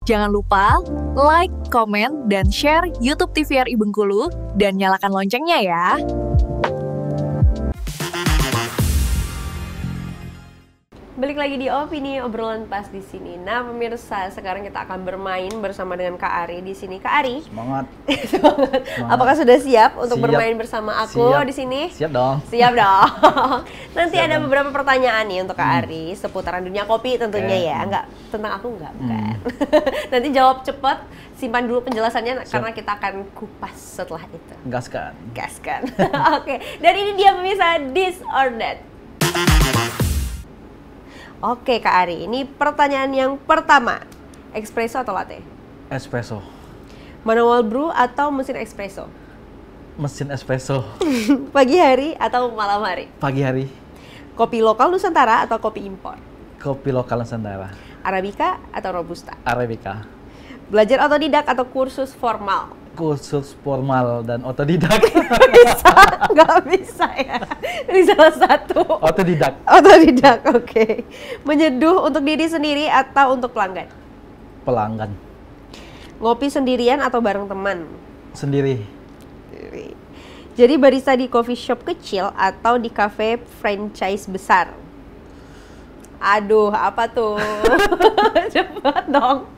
Jangan lupa like, komen, dan share YouTube TVRI Bengkulu dan nyalakan loncengnya ya. Balik lagi di Opini Obrolan Pas di sini. Nah, pemirsa, sekarang kita akan bermain bersama dengan Kak Ari di sini. Kak Ari, Semangat. semangat. Apakah sudah siap untuk bermain bersama aku di sini? Siap dong. Siap dong. Nanti Siap ada dong. beberapa pertanyaan nih untuk Kak Ari seputaran dunia kopi tentunya ya. Enggak tentang aku enggak, bukan. Nanti jawab cepat, simpan dulu penjelasannya karena kita akan kupas setelah itu. Gaskan. Gaskan. Oke, dan ini dia pemirsa This or That. Oke Kak Ari, ini pertanyaan yang pertama. Espresso atau latte? Espresso. Manual brew atau mesin espresso? Mesin espresso. Pagi hari atau malam hari? Pagi hari. Kopi lokal Nusantara atau kopi impor? Kopi lokal Nusantara. Arabica atau Robusta? Arabica. Belajar otodidak atau kursus formal? Kursus formal dan otodidak. Bisa, nggak bisa ya? Ini salah satu. Otodidak. Otodidak, oke. Menyeduh untuk diri sendiri atau untuk pelanggan? Pelanggan. Ngopi sendirian atau bareng teman? Sendiri. Jadi barista di coffee shop kecil atau di cafe franchise besar? Aduh, apa tuh? Cepat dong,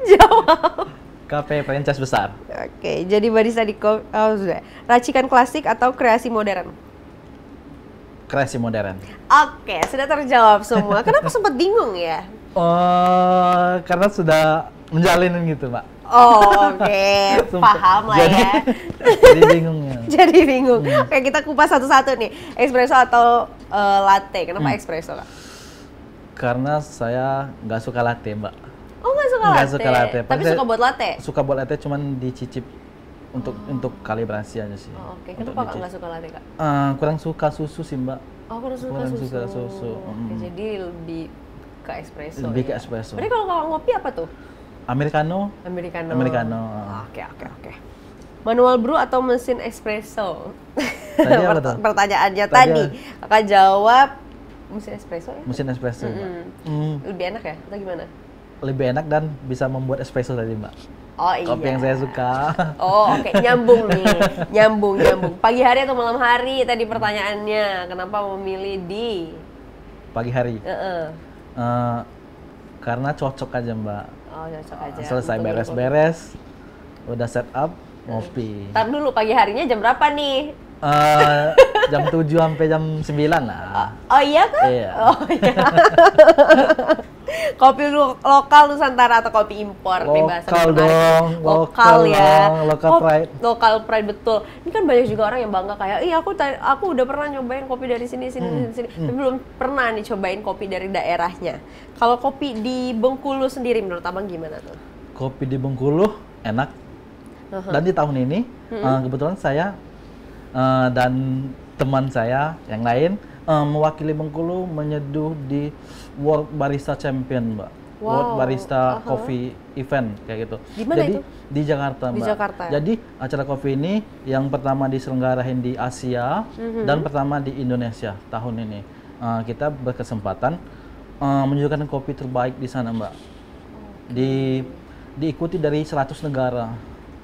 jawab. Kafe franchise besar. Oke, jadi barista di sudah. Racikan klasik atau kreasi modern? Kreasi modern. Oke, sudah terjawab semua. Kenapa sempat bingung ya? Oh, karena sudah menjalin gitu, Mbak. Oh, oke, paham lah ya. Jadi bingung ya. Jadi bingung. Oke, kita kupas satu-satu nih. Espresso atau latte? Kenapa espresso, Kak? Karena saya nggak suka latte, Mbak. Oh, nggak suka Nggak latte? suka latte. Tapi suka buat latte? Suka buat latte, cuman dicicip untuk kalibrasi aja sih. Oh, oke. Untuk Kenapa Kak dicicip. nggak suka latte, Kak? Kurang suka susu sih, Mbak. Oh, kurang suka Kurang susu. suka susu. Oke, jadi lebih ke espresso. Lebih ke ya? espresso. Berarti kalau Kakak ngopi apa tuh? Americano. Americano. Americano. Oke. Manual brew atau mesin espresso? Tadi apa tuh? Pertanyaannya Tadi tadi. Kakak jawab mesin espresso ya? Mesin espresso, Mbak. Lebih enak ya? Atau gimana? Lebih enak dan bisa membuat espresso tadi, Mbak. Oh iya. Kopi yang saya suka. Oh oke, nyambung nih. Nyambung. Pagi hari atau malam hari tadi pertanyaannya. Kenapa memilih di Pagi hari. Karena cocok aja, Mbak. Oh cocok aja. Selesai Untuk beres-beres, udah set up, ngopi. Ntar dulu, pagi harinya jam berapa nih? Jam 7 sampai jam 9 lah. Oh iya kan? Iya. Oh iya. Kopi lokal Nusantara atau kopi impor? Nih bahasa Lokal menarik. dong, Lokal ya. dong, local pride. Local pride, betul. Ini kan banyak juga orang yang bangga kayak, iya aku udah pernah nyobain kopi dari sini. Tapi belum pernah nih cobain kopi dari daerahnya. Kalau kopi di Bengkulu sendiri menurut Abang gimana tuh? Kopi di Bengkulu enak. Dan di tahun ini kebetulan saya dan teman saya yang lain mewakili Bengkulu menyeduh di World Barista Champion, Mbak. Wow. World Barista Coffee Event kayak gitu. Di mana Jadi itu? di Jakarta, Mbak. Di Jakarta. Jadi acara kopi ini yang pertama diselenggarain di Asia dan pertama di Indonesia tahun ini. Kita berkesempatan menunjukkan kopi terbaik di sana, Mbak. Diikuti dari 100 negara.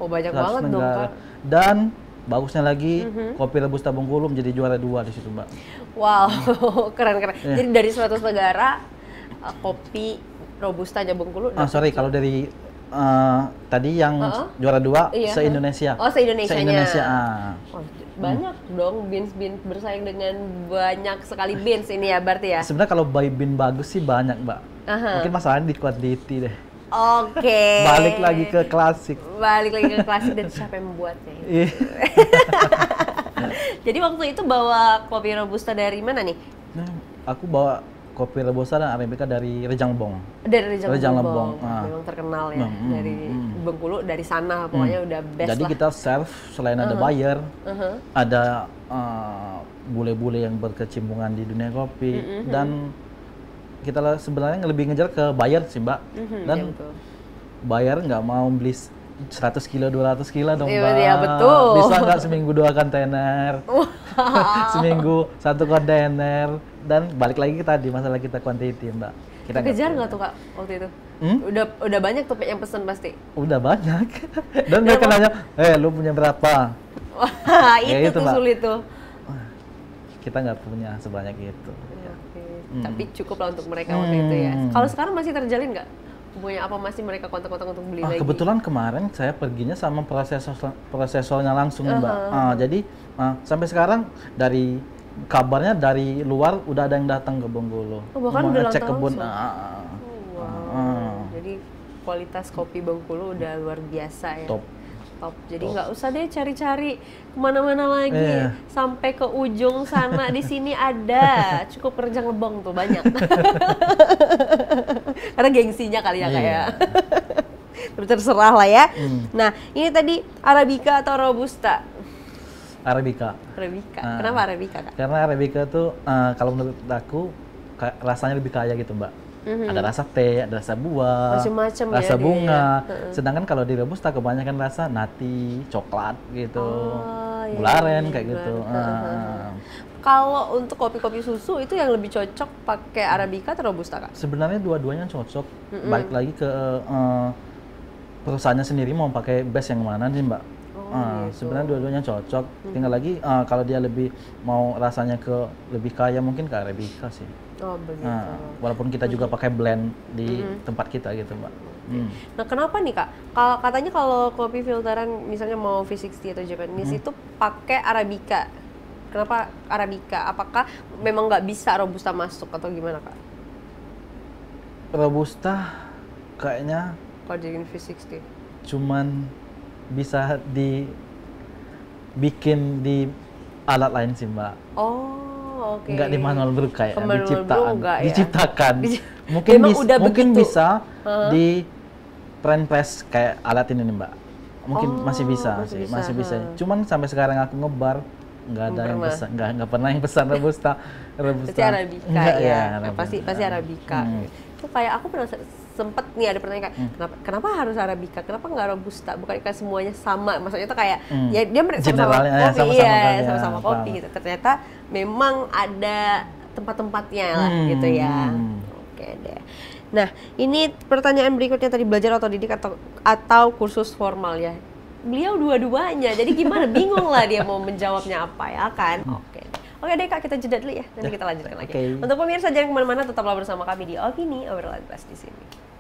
Oh banyak 100 banget dong negara. Kak. Dan bagusnya lagi kopi Robusta Bengkulu menjadi juara 2 di situ, Mbak. Wow, keren. Iya. Jadi dari 100 negara, kopi Robusta Bengkulu. Sorry, kalau dari tadi yang juara 2 Iya. se-Indonesia. Oh, se-Indonesianya. Se-Indonesia. Oh, banyak dong beans bersaing dengan banyak sekali beans ini ya berarti ya? Sebenarnya kalau by bin bagus sih banyak, Mbak. Mungkin masalahnya di quantity deh. Oke. Balik lagi ke klasik. Dan siapa yang membuatnya? Iya. Jadi waktu itu bawa kopi Robusta dari mana nih? Aku bawa kopi Robusta dan Arabica dari Rejang Lebong. Dari Rejang Lebong. Ah. Memang terkenal ya dari Bengkulu, dari sana pokoknya udah best Jadi lah. kita serve selain ada buyer, ada bule-bule yang berkecimpungan di dunia kopi dan kita sebenarnya lebih ngejar ke buyer sih, Mbak. Dan betul. buyer nggak mau beli 100 kilo, 200 kilo dong, Iya, Mbak. iya, betul. Bisa nggak seminggu 2 kontainer, seminggu 1 kontainer, dan balik lagi ke tadi masalah kita quantity, Mbak. Kita Kejar nggak tuh Kak waktu itu? Udah banyak tuh yang pesen pasti. Udah banyak. Dan mereka nanya, lu punya berapa? Wah, itu gitu, tuh Mbak. sulit tuh. Kita nggak punya sebanyak itu. Oke. Tapi cukup lah untuk mereka waktu itu ya. Kalau sekarang masih terjalin nggak? Punya apa masih mereka kontak-kontak untuk beli lagi? Kebetulan kemarin saya perginya sama prosesornya langsung, Mbak. Jadi sampai sekarang dari kabarnya dari luar udah ada yang datang ke Bengkulu. Oh, bahkan udah cek kebun. Wow. Jadi kualitas kopi Bengkulu udah luar biasa ya. Top. Jadi nggak usah deh cari-cari kemana-mana lagi sampai ke ujung sana. Di sini ada, cukup Rejang Lebong tuh banyak. Karena gengsinya kali ya kayak. Terserah lah ya. Nah ini tadi Arabica atau Robusta? Arabica. Kenapa Arabica, Kak? Karena Arabica tuh kalau menurut aku rasanya lebih kaya gitu, Mbak. Ada rasa teh, ada rasa buah, macam-macam rasa ya, bunga. Sedangkan kalau di Robusta kebanyakan rasa nati, coklat gitu, gularen kayak gitu. Kalau untuk kopi-kopi susu itu yang lebih cocok pakai Arabica atau Robusta, Kak? Sebenarnya dua-duanya cocok. Balik lagi ke perusahaannya sendiri mau pakai base yang mana sih, Mbak? Gitu. Sebenarnya dua-duanya cocok. Tinggal lagi kalau dia lebih mau rasanya ke lebih kaya mungkin ke Arabica sih. Oh begitu. Walaupun kita juga pakai blend di tempat kita gitu, Mbak. Nah kenapa nih, Kak? Katanya kalau kopi filteran misalnya mau V60 atau Japanese itu pakai Arabica. Kenapa Arabica? Apakah memang nggak bisa Robusta masuk atau gimana, Kak? Robusta kayaknya Kalau jadi V60 cuman bisa dibikin di alat lain sih, Mbak. Oke. Nggak di manual brew kayak diciptakan. Diciptakan. Mungkin bisa di press press kayak alat ini nih, Mbak. Mungkin masih bisa. Cuman sampai sekarang aku ngebar nggak ada yang pesan, nggak pernah yang pesan Robusta. Pasti Arabica ya. Pasti Arabica. Itu kayak aku pernah sempet nih ada pertanyaan kayak kenapa harus Arabica? Kenapa nggak Robusta? Bukankah semuanya sama? Maksudnya itu kayak ya dia sama-sama kopi gitu. Ternyata memang ada tempat-tempatnya lah gitu ya. Oke deh. Nah, ini pertanyaan berikutnya tadi, belajar otodidik atau kursus formal ya. Beliau dua-duanya. Jadi gimana? Bingung lah dia mau menjawabnya apa ya kan? Oke deh Kak, kita jeda dulu ya. Nanti kita lanjutkan lagi. Untuk pemirsa jangan kemana-mana, tetaplah bersama kami di Opini Obrolan Kelas di sini.